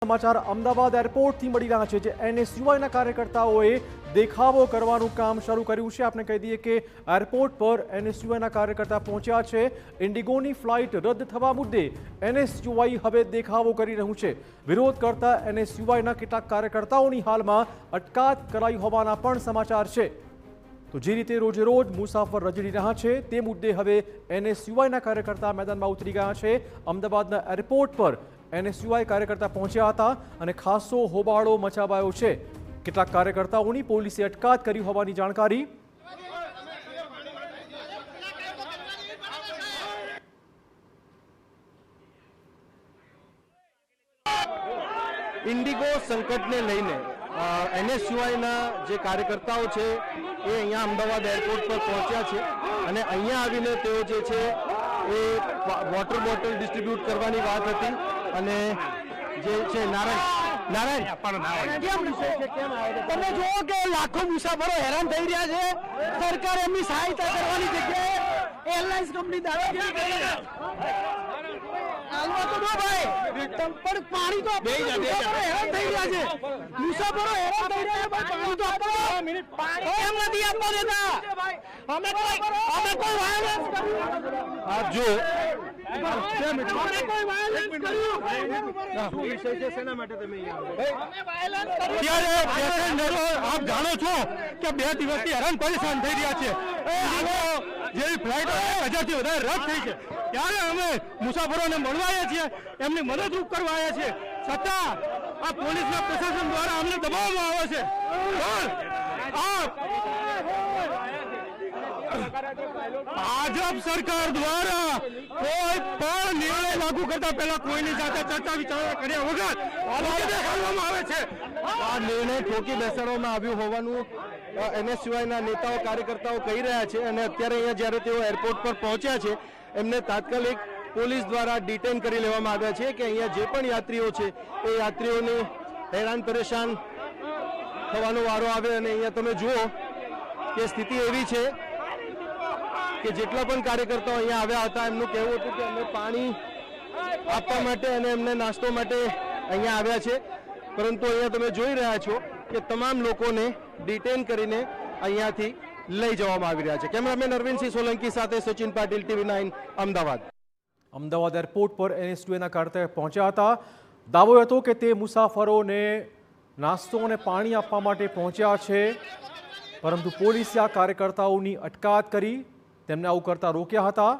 સમાચાર અમદાવાદ એરપોર્ટથી મળી રહ્યા છે, જે એનએસયુઆઈના કાર્યકર્તાઓએ દેખાવો કરવાનું કામ શરૂ કર્યું છે। આપણે કહી દઈએ કે એરપોર્ટ પર એનએસયુઆઈના કાર્યકર્તા પહોંચ્યા છે। ઇન્ડિગોની ફ્લાઇટ રદ થવા મુદ્દે એનએસયુઆઈ હવે દેખાવો કરી રહ્યું છે। વિરોધ કરતા એનએસયુઆઈના કેટલાક કાર્યકર્તાઓની હાલમાં અટકાયત કરાઈ હોવાના પણ સમાચાર છે। તો જે રીતે રોજે રોજ મુસાફર રજડી રહ્યા છે તે મુદ્દે હવે એનએસયુઆઈના કાર્યકર્તા મેદાનમાં ઉતરી ગયા છે। અમદાવાદના એરપોર્ટ પર એનએસયુઆઈ કાર્યકર્તા પહોંચ્યા હતા અને ખાસો હોબાળો મચાવાયો છે। કેટલાક કાર્યકર્તાઓની પોલીસે અટકાયત કરી હોવાની જાણકારી। ઇન્ડિગો સંકટને લઈને એનએસયુઆઈના જે કાર્યકર્તાઓ છે એ અહીંયા અમદાવાદ એરપોર્ટ પર પહોંચ્યા છે અને અહીંયા આવીને તેઓ જે છે એ વોટર બોટલ ડિસ્ટ્રીબ્યુટ કરવાની વાત હતી અને જે છે તમે જુઓ કે લાખો મુસાફરો હેરાન થઈ રહ્યા છે। સરકાર એમની સહાયતા કરવાની જગ્યાએ એરલાઇન્સ કંપની દાદાગીરી કરી છે। હાલમાં તો ન ભાઈ પણ પાણી તો મુસાફરો હેરાન થઈ રહ્યા છે। મુસાફરો હેરાન થઈ રહ્યા છે, પાણી તો આપો। એમ નથી આપવા દેતા। અમે કોઈ વાયલેન્સ કર્યું? આપ જો અમે કોઈ વાયલેન્સ કર્યું? ત્યારે પેસેન્જરો આપ જાણો છો કે 2 દિવસથી હેરાન પરેશાન થઈ રહ્યા છે। જેવી ફ્લાઇટો 1000થી વધારે રદ થઈ છે, ત્યારે અમે મુસાફરોને મળવા આવ્યા છીએ, એમની મદદરૂપ કરવા આવ્યા છીએ, છતાં આ પોલીસના પ્રશાસન દ્વારા અમને દબાવવામાં આવે છે। ભાજપ સરકાર દ્વારા કોઈ પણ નિર્ણય લાગુ કરતા પહેલા કોઈની સાથે ચર્ચા વિચારણા કર્યા વગર દેખાડવામાં આવે છે। આ નિર્ણય ઠોકી બેસાડવામાં આવ્યું હોવાનું એનએસયુઆઈના નેતાઓ કાર્યકર્તાઓ કહી રહ્યા છે અને અત્યારે અહીંયા જ્યારે તેઓ એરપોર્ટ પર પહોંચ્યા છે એમને તાત્કાલિક પોલીસ દ્વારા ડિટેન કરી લેવામાં આવ્યા છે કે અહીંયા જે પણ યાત્રીઓ છે એ યાત્રીઓને હેરાન પરેશાન થવાનો વારો આવે। અને અહીંયા તમે જુઓ કે સ્થિતિ એવી છે કે જેટલા પણ કાર્યકર્તાઓ અહીંયા આવ્યા હતા એમનું કહેવું હતું કે અમે પાણી આપવા માટે અને એમને નાસ્તો માટે અહીંયા આવ્યા છે, પરંતુ અહીંયા તમે જોઈ રહ્યા છો કે તમામ લોકોને ડિટેન કરીને અહીંયાથી લઈ જવામાં આવી રહ્યા છે। કેમેરામેન અરવિંદસિંહ સોલંકી સાથે સચિન પાટીલ, TV9 અમદાવાદ। અમદાવાદ એરપોર્ટ પર એનએસયુઆઈના કાર્યકર્તા પહોંચ્યા હતા। દાવો હતો કે તે મુસાફરોને નાસ્તો અને પાણી આપવા માટે પહોંચ્યા છે, પરંતુ પોલીસે આ કાર્યકર્તાઓની અટકાયત કરી તેમને આવું કરતા રોક્યા હતા।